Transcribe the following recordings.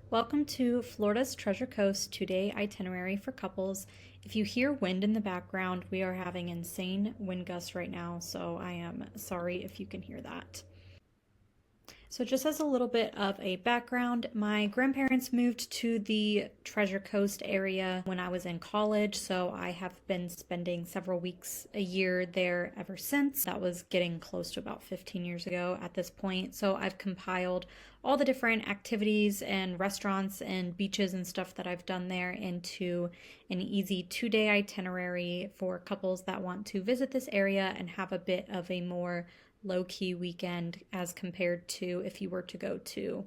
Welcome to Florida's Treasure Coast 2-day itinerary for couples. If you hear wind in the background, we are having insane wind gusts right now, so I am sorry if you can hear that. So just as a little bit of a background, my grandparents moved to the Treasure Coast area when I was in college, so I have been spending several weeks a year there ever since. That was getting close to about 15 years ago at this point. So I've compiled all the different activities and restaurants and beaches and stuff that I've done there into an easy 2-day itinerary for couples that want to visit this area and have a bit of a more low-key weekend as compared to if you were to go to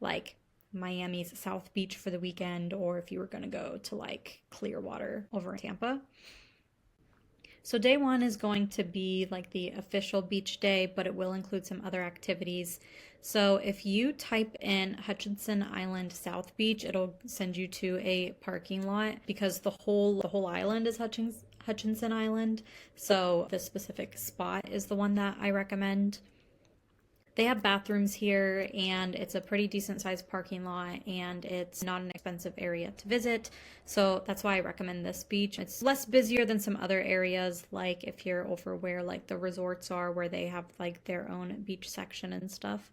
like Miami's South Beach for the weekend, or if you were going to go to like Clearwater over in Tampa. So day one is going to be like the official beach day, but it will include some other activities. So if you type in Hutchinson Island South Beach, it'll send you to a parking lot because the whole island is Hutchinson Island. So the specific spot is the one that I recommend. They have bathrooms here, and it's a pretty decent sized parking lot, and it's not an expensive area to visit. So that's why I recommend this beach. It's less busier than some other areas, like if you're over where like the resorts are, where they have like their own beach section and stuff.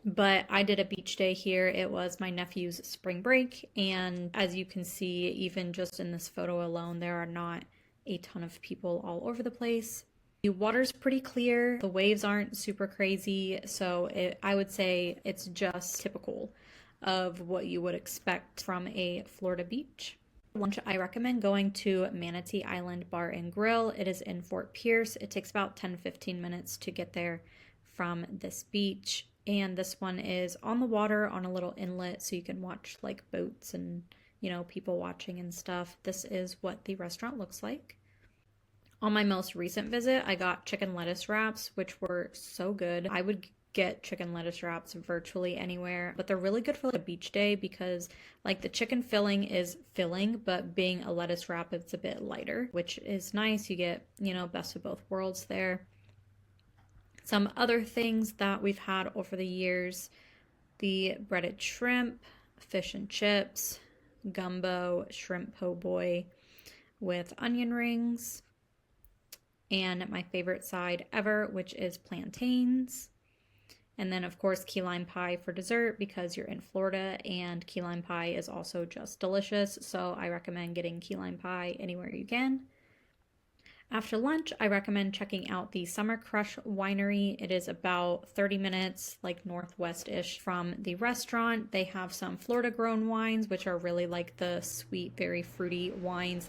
But I did a beach day here. It was my nephew's spring break, and as you can see, even just in this photo alone, there are not a ton of people all over the place. The water's pretty clear, the waves aren't super crazy, so I would say it's just typical of what you would expect from a Florida beach. Lunch, I recommend going to Manatee Island Bar and Grill. It is in Fort Pierce. It takes about 10-15 minutes to get there from this beach. And this one is on the water on a little inlet, so you can watch like boats and, people watching and stuff. This is what the restaurant looks like. On my most recent visit, I got chicken lettuce wraps, which were so good. I would get chicken lettuce wraps virtually anywhere, but they're really good for like a beach day because like the chicken filling is filling, but being a lettuce wrap, it's a bit lighter, which is nice. You get, best of both worlds there. Some other things that we've had over the years, the breaded shrimp, fish and chips, gumbo, shrimp po' boy with onion rings, and my favorite side ever, which is plantains. And then, of course, key lime pie for dessert because you're in Florida, and key lime pie is also just delicious. So I recommend getting key lime pie anywhere you can. After lunch, I recommend checking out the Summer Crush Winery. It is about 30 minutes, like northwest-ish from the restaurant. They have some Florida-grown wines, which are really like the sweet, very fruity wines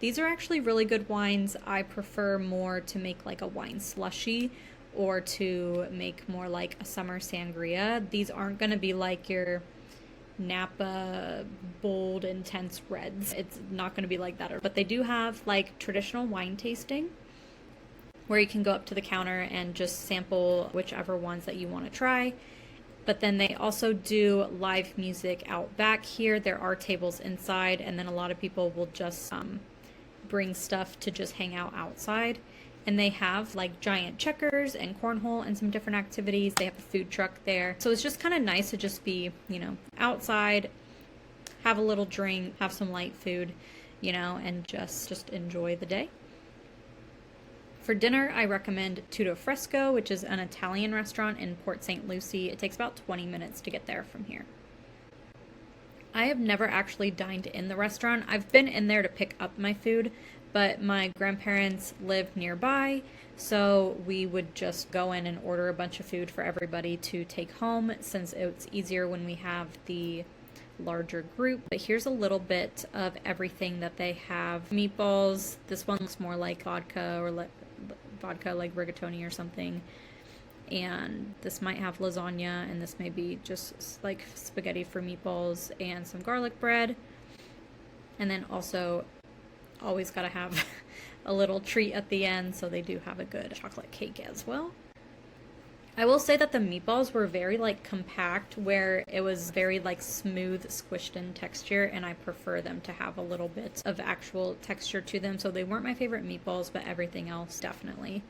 these are actually really good wines. I prefer more to make like a wine slushy or to make more like a summer sangria. These aren't going to be like your Napa bold intense reds. It's not going to be like that, but they do have like traditional wine tasting where you can go up to the counter and just sample whichever ones that you want to try. But then they also do live music out back here. There are tables inside, and then a lot of people will just bring stuff to just hang out outside. And they have like giant checkers and cornhole and some different activities. They have a food truck there. So it's just kind of nice to just be, outside, have a little drink, have some light food, and just enjoy the day. For dinner, I recommend Tutto Fresco, which is an Italian restaurant in Port St. Lucie. It takes about 20 minutes to get there from here. I have never actually dined in the restaurant. I've been in there to pick up my food, but my grandparents lived nearby, so we would just go in and order a bunch of food for everybody to take home since it's easier when we have the larger group. But here's a little bit of everything that they have. Meatballs, this one looks more like vodka or vodka like rigatoni or something. And this might have lasagna, and this may be just like spaghetti for meatballs and some garlic bread. And then also always got to have a little treat at the end, so they do have a good chocolate cake as well. I will say that the meatballs were very like compact, where it was very like smooth, squished in texture, and I prefer them to have a little bit of actual texture to them. So they weren't my favorite meatballs, but everything else definitely.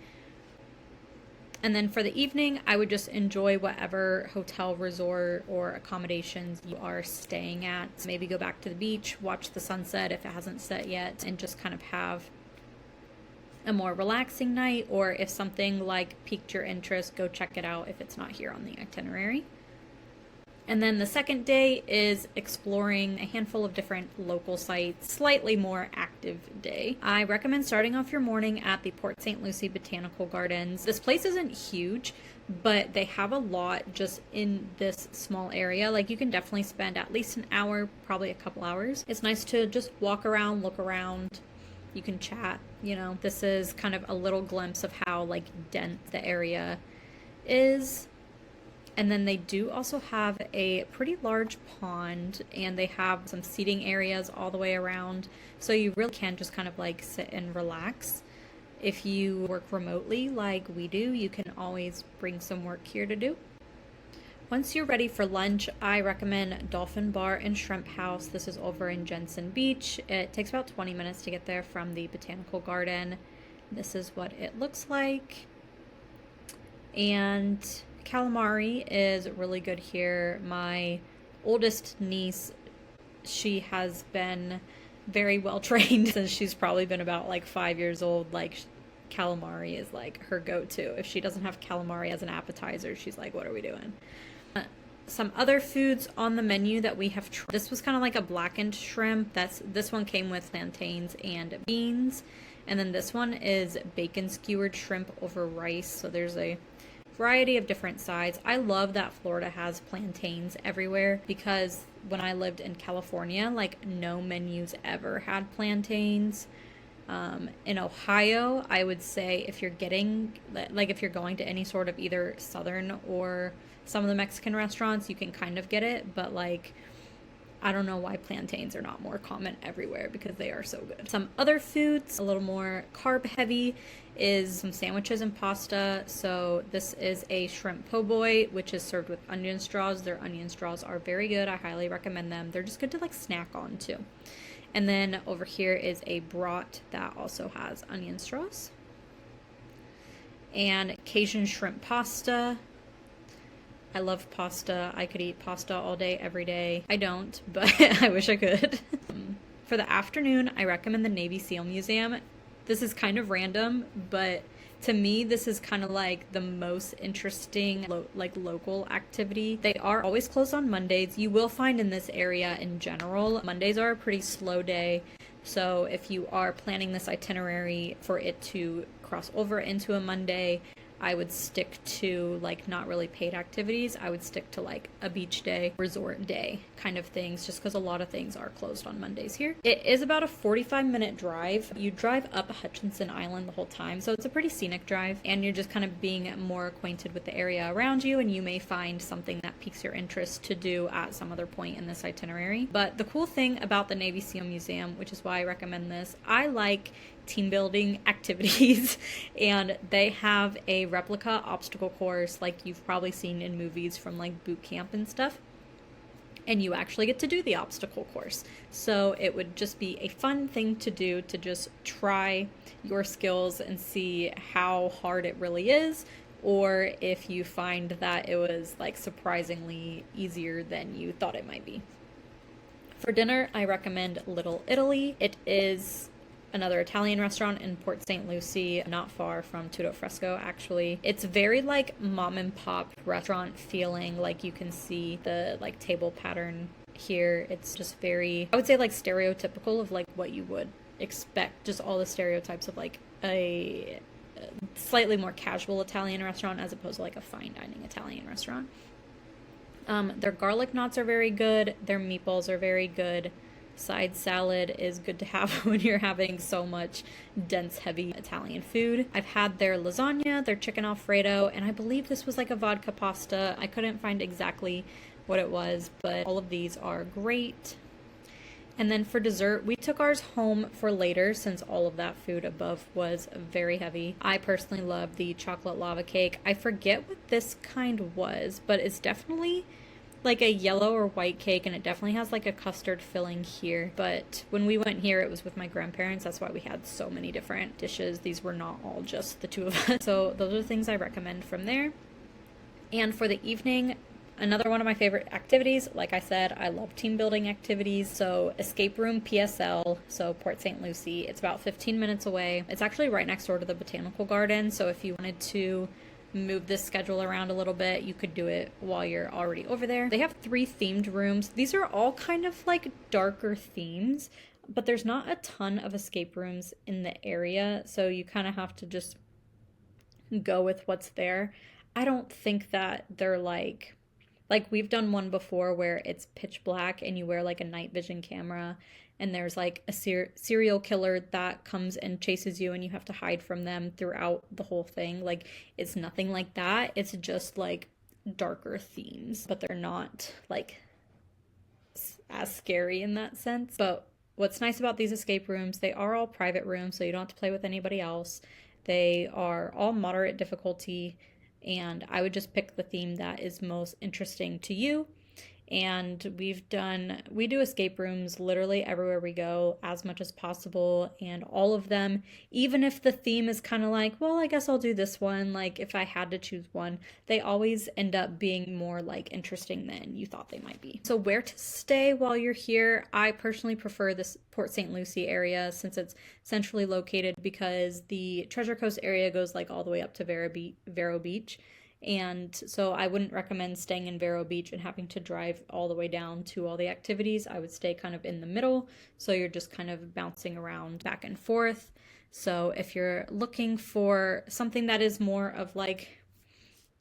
And then for the evening, I would just enjoy whatever hotel, resort, or accommodations you are staying at. So maybe go back to the beach, watch the sunset if it hasn't set yet, and just kind of have a more relaxing night. Or if something like piqued your interest, go check it out if it's not here on the itinerary. And then the second day is exploring a handful of different local sites, slightly more active day. I recommend starting off your morning at the Port St. Lucie Botanical Gardens. This place isn't huge, but they have a lot just in this small area. Like, you can definitely spend at least an hour, probably a couple hours. It's nice to just walk around, look around. You can chat, you know. This is kind of a little glimpse of how like dense the area is. And then they do also have a pretty large pond, and they have some seating areas all the way around. So you really can just kind of like sit and relax. If you work remotely like we do, you can always bring some work here to do. Once you're ready for lunch, I recommend Dolphin Bar and Shrimp House. This is over in Jensen Beach. It takes about 20 minutes to get there from the Botanical Garden. This is what it looks like. And calamari is really good here. My oldest niece, she has been very well trained since she's probably been about like 5 years old. Like, calamari is like her go-to. If she doesn't have calamari as an appetizer, she's like, what are we doing? Some other foods on the menu that we have tried. This was kind of like a blackened shrimp. This one came with plantains and beans. And then this one is bacon skewered shrimp over rice. So there's a variety of different sides. I love that Florida has plantains everywhere, because when I lived in California, like, no menus ever had plantains. In Ohio, I would say if you're going to any sort of either southern or some of the Mexican restaurants, you can kind of get it, but like, I don't know why plantains are not more common everywhere, because they are so good. Some other foods, a little more carb heavy, is some sandwiches and pasta. So this is a shrimp po' boy, which is served with onion straws. Their onion straws are very good. I highly recommend them. They're just good to like snack on too. And then over here is a brat that also has onion straws. And Cajun shrimp pasta. I love pasta. I could eat pasta all day, every day. I don't, but I wish I could. For the afternoon, I recommend the Navy SEAL Museum. This is kind of random, but to me, this is kind of like the most interesting local activity. They are always closed on Mondays. You will find in this area in general, Mondays are a pretty slow day. So if you are planning this itinerary for it to cross over into a Monday, I would stick to like not really paid activities. I would stick to like a beach day, resort day kind of things, just because a lot of things are closed on Mondays here. It is about a 45-minute drive. You drive up Hutchinson Island the whole time, so it's a pretty scenic drive, and you're just kind of being more acquainted with the area around you, and you may find something that piques your interest to do at some other point in this itinerary. But the cool thing about the Navy SEAL Museum, which is why I recommend this, I like team building activities, and they have a replica obstacle course like you've probably seen in movies from like boot camp and stuff, and you actually get to do the obstacle course. So it would just be a fun thing to do, to just try your skills and see how hard it really is, or if you find that it was like surprisingly easier than you thought it might be. For dinner, I recommend Little Italy. It is another Italian restaurant in Port St. Lucie, not far from Tutto Fresco actually. It's very like mom and pop restaurant feeling. Like, you can see the like table pattern here. It's just very, I would say, like stereotypical of like what you would expect, just all the stereotypes of like a slightly more casual Italian restaurant as opposed to like a fine dining Italian restaurant. Their garlic knots are very good. Their meatballs are very good. Side salad is good to have when you're having so much dense, heavy Italian food. I've had their lasagna, their chicken Alfredo, and I believe this was like a vodka pasta. I couldn't find exactly what it was, but all of these are great. And then for dessert, we took ours home for later since all of that food above was very heavy. I personally love the chocolate lava cake. I forget what this kind was, but it's definitely like a yellow or white cake, and it definitely has like a custard filling here. But when we went here, it was with my grandparents. That's why we had so many different dishes. These were not all just the two of us. So those are the things I recommend from there. And for the evening, another one of my favorite activities, like I said, I love team building activities. So escape room PSL, so Port St. Lucie. It's about 15 minutes away. It's actually right next door to the botanical garden. So if you wanted to move this schedule around a little bit, you could do it while you're already over there. They have 3 themed rooms. These are all kind of like darker themes, but there's not a ton of escape rooms in the area, so you kind of have to just go with what's there. I don't think that they're like we've done one before where it's pitch black and you wear like a night vision camera, and there's like a serial killer that comes and chases you and you have to hide from them throughout the whole thing. Like, it's nothing like that. It's just like darker themes, but they're not like as scary in that sense. But what's nice about these escape rooms, they are all private rooms, so you don't have to play with anybody else. They are all moderate difficulty, and I would just pick the theme that is most interesting to you. And we do escape rooms literally everywhere we go, as much as possible, and all of them, even if the theme is kind of like, well, I guess I'll do this one, like if I had to choose one, they always end up being more like interesting than you thought they might be. So where to stay while you're here, I personally prefer this Port St. Lucie area since it's centrally located, because the Treasure Coast area goes like all the way up to Vero Beach. And so I wouldn't recommend staying in Vero Beach and having to drive all the way down to all the activities. I would stay kind of in the middle, so you're just kind of bouncing around back and forth. So if you're looking for something that is more of like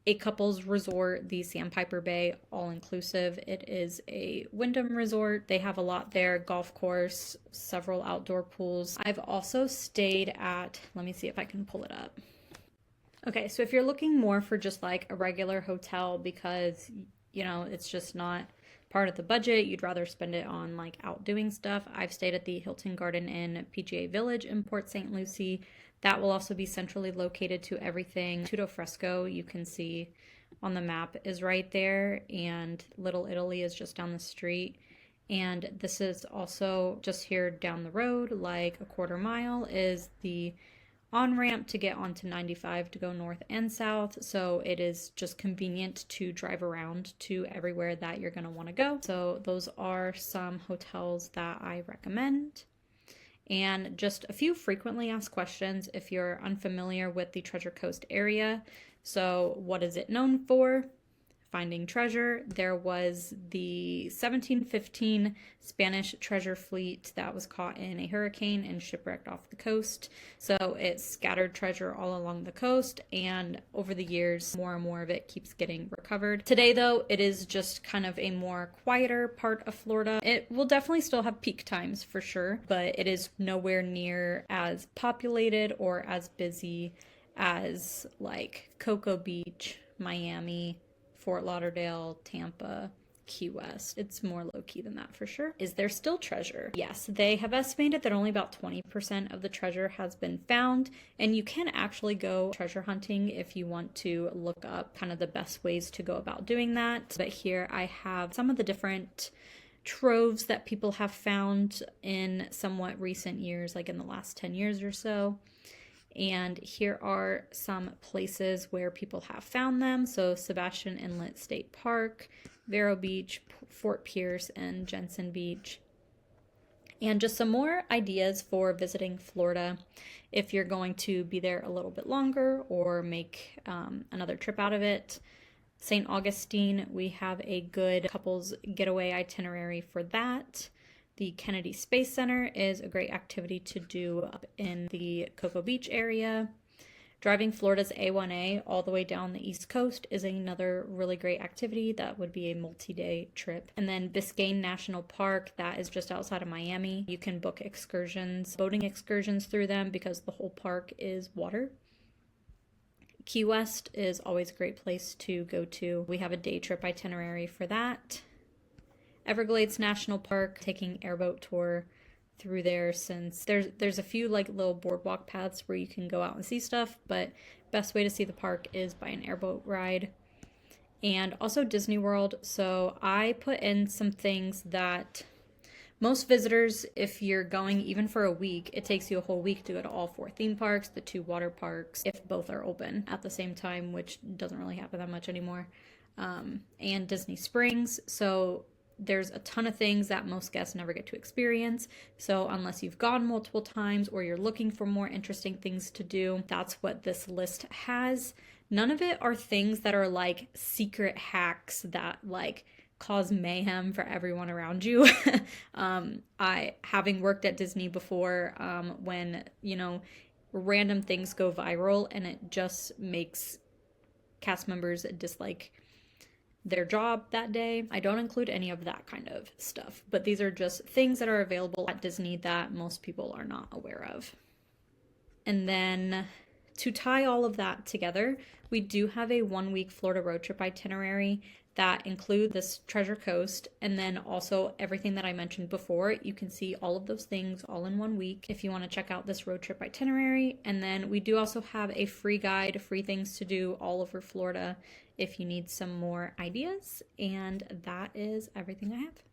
a couple's resort, the Sandpiper Bay all-inclusive, it is a Wyndham resort. They have a lot there, golf course, several outdoor pools. I've also stayed at, let me see if I can pull it up. Okay, so if you're looking more for just like a regular hotel because, you know, it's just not part of the budget, you'd rather spend it on like out doing stuff, I've stayed at the Hilton Garden Inn PGA Village in Port St. Lucie. That will also be centrally located to everything. Tutto Fresco, you can see on the map, is right there, and Little Italy is just down the street. And this is also just here down the road, like a quarter mile, is the on-ramp to get onto 95 to go north and south, so it is just convenient to drive around to everywhere that you're going to want to go. So those are some hotels that I recommend. And just a few frequently asked questions if you're unfamiliar with the Treasure Coast area. So what is it known for? Finding treasure. There was the 1715 Spanish treasure fleet that was caught in a hurricane and shipwrecked off the coast. So it scattered treasure all along the coast, and over the years, more and more of it keeps getting recovered. Today, though, it is just kind of a more quieter part of Florida. It will definitely still have peak times for sure, but it is nowhere near as populated or as busy as like Cocoa Beach, Miami, Fort Lauderdale, Tampa, Key West. It's more low-key than that for sure. Is there still treasure? Yes, they have estimated that only about 20% of the treasure has been found, and you can actually go treasure hunting if you want to look up kind of the best ways to go about doing that. But here I have some of the different troves that people have found in somewhat recent years, like in the last 10 years or so. And here are some places where people have found them. So Sebastian Inlet State Park, Vero Beach, Fort Pierce, and Jensen Beach. And just some more ideas for visiting Florida if you're going to be there a little bit longer or make another trip out of it. St. Augustine, we have a good couples getaway itinerary for that. The Kennedy Space Center is a great activity to do up in the Cocoa Beach area. Driving Florida's A1A all the way down the East Coast is another really great activity. That would be a multi-day trip. And then Biscayne National Park, that is just outside of Miami. You can book excursions, boating excursions through them because the whole park is water. Key West is always a great place to go to. We have a day trip itinerary for that. Everglades National Park, taking airboat tour through there, since there's a few like little boardwalk paths where you can go out and see stuff, but best way to see the park is by an airboat ride. and also Disney World. So I put in some things that most visitors, if you're going even for a week, it takes you a whole week to go to all 4 theme parks, the 2 water parks, if both are open at the same time, which doesn't really happen that much anymore, and Disney Springs. So there's a ton of things that most guests never get to experience. So unless you've gone multiple times or you're looking for more interesting things to do, that's what this list has. None of it are things that are like secret hacks that like cause mayhem for everyone around you. I, having worked at Disney before, when, you know, random things go viral and it just makes cast members dislike their job that day, I don't include any of that kind of stuff. But these are just things that are available at Disney that most people are not aware of. And then to tie all of that together, we do have a 1-week Florida road trip itinerary that include this Treasure Coast, and then also everything that I mentioned before. You can see all of those things all in 1 week if you want to check out this road trip itinerary. And then we do also have a free guide, free things to do all over Florida if you need some more ideas. And that is everything I have.